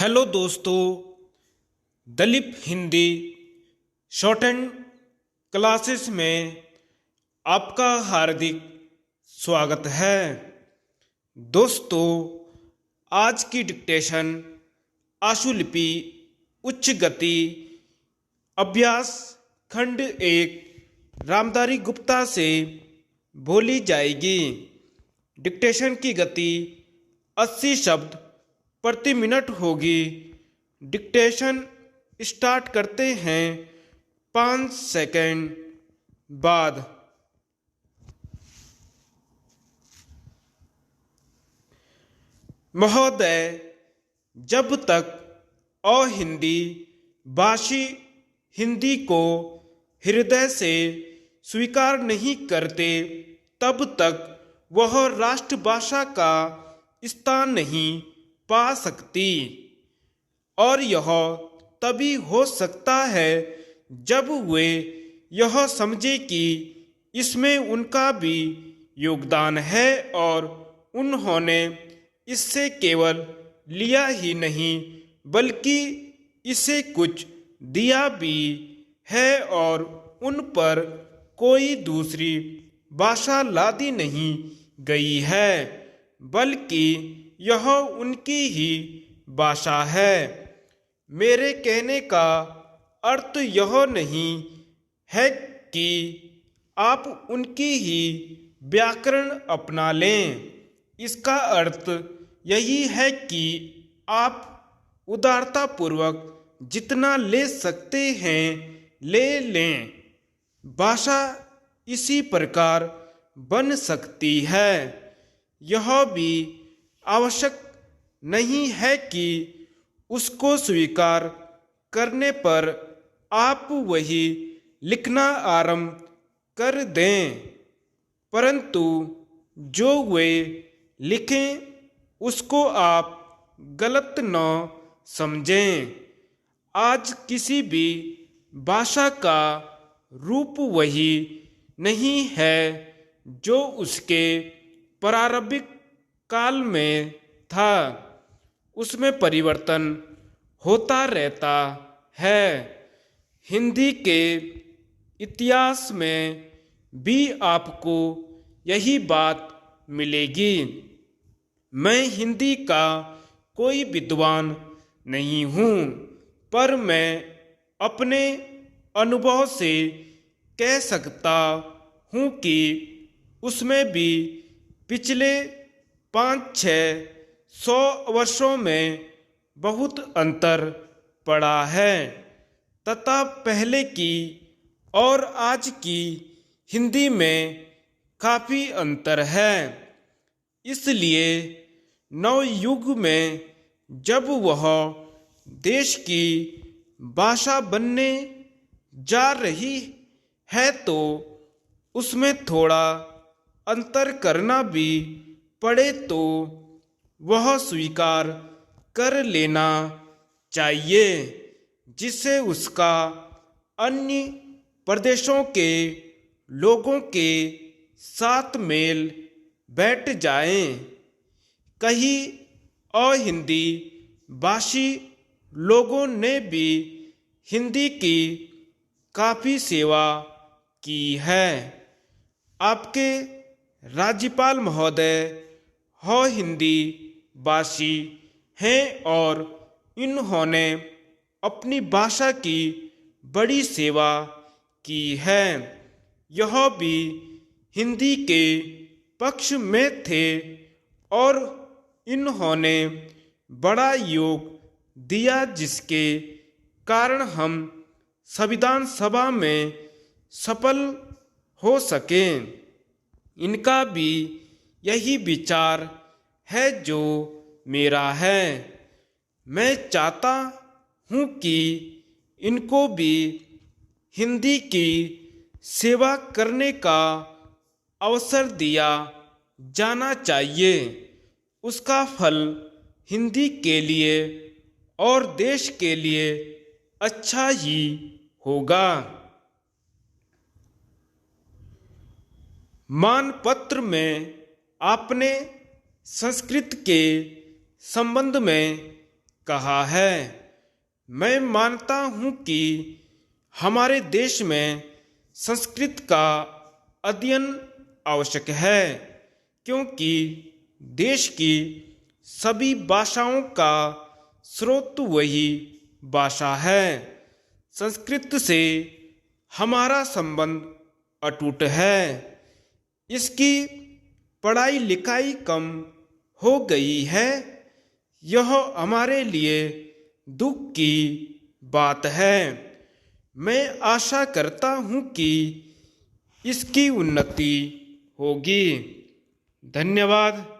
Hello दोस्तों, Dalip Hindi shorthand classes में आपका हार्दिक स्वागत है। दोस्तों, आज की डिक्टेशन आशुलिपि उच्च गति अभ्यास खंड 1 रामधारी गुप्ता से बोली जाएगी। डिक्टेशन की गति 80 शब्द प्रति मिनट होगी। डिक्टेशन स्टार्ट करते हैं 5 सेकंड बाद। महोदय, जब तक अहिंदी भाषी हिंदी को हृदय से स्वीकार नहीं करते, तब तक वह राष्ट्रभाषा का स्थान नहीं पा सकती। और यह तभी हो सकता है जब वे यह समझे कि इसमें उनका भी योगदान है और उन्होंने इससे केवल लिया ही नहीं बल्कि इसे कुछ दिया भी है और उन पर कोई दूसरी भाषा लादी नहीं गई है, बल्कि यह उनकी ही भाषा है। मेरे कहने का अर्थ यह नहीं है कि आप उनकी ही व्याकरण अपना लें। इसका अर्थ यही है कि आप उदारतापूर्वक जितना ले सकते हैं ले लें। भाषा इसी प्रकार बन सकती है। यह भी आवश्यक नहीं है कि उसको स्वीकार करने पर आप वही लिखना आरंभ कर दें, परंतु जो वे लिखें उसको आप गलत न समझें। आज किसी भी भाषा का रूप वही नहीं है जो उसके प्रारंभिक काल में था। उसमें परिवर्तन होता रहता है। हिंदी के इतिहास में भी आपको यही बात मिलेगी। मैं हिंदी का कोई विद्वान नहीं हूँ, पर मैं अपने अनुभव से कह सकता हूँ कि उसमें भी पिछले 500-600 वर्षों में बहुत अंतर पड़ा है तथा पहले की और आज की हिंदी में काफ़ी अंतर है। इसलिए नवयुग में जब वह देश की भाषा बनने जा रही है तो उसमें थोड़ा अंतर करना भी पड़े तो वह स्वीकार कर लेना चाहिए, जिससे उसका अन्य प्रदेशों के लोगों के साथ मेल बैठ जाए। कई अहिंदी भाषी लोगों ने भी हिंदी की काफ़ी सेवा की है। आपके राज्यपाल महोदय हिंदी भाषी हैं और इन्होंने अपनी भाषा की बड़ी सेवा की है। यह भी हिंदी के पक्ष में थे और इन्होंने बड़ा योग दिया, जिसके कारण हम संविधान सभा में सफल हो सके। इनका भी यही विचार है जो मेरा है। मैं चाहता हूँ कि इनको भी हिंदी की सेवा करने का अवसर दिया जाना चाहिए। उसका फल हिंदी के लिए और देश के लिए अच्छा ही होगा। मानपत्र में आपने संस्कृत के संबंध में कहा है। मैं मानता हूँ कि हमारे देश में संस्कृत का अध्ययन आवश्यक है, क्योंकि देश की सभी भाषाओं का स्रोत वही भाषा है। संस्कृत से हमारा संबंध अटूट है। इसकी पढ़ाई लिखाई कम हो गई है, यह हमारे लिए दुख की बात है। मैं आशा करता हूँ कि इसकी उन्नति होगी। धन्यवाद।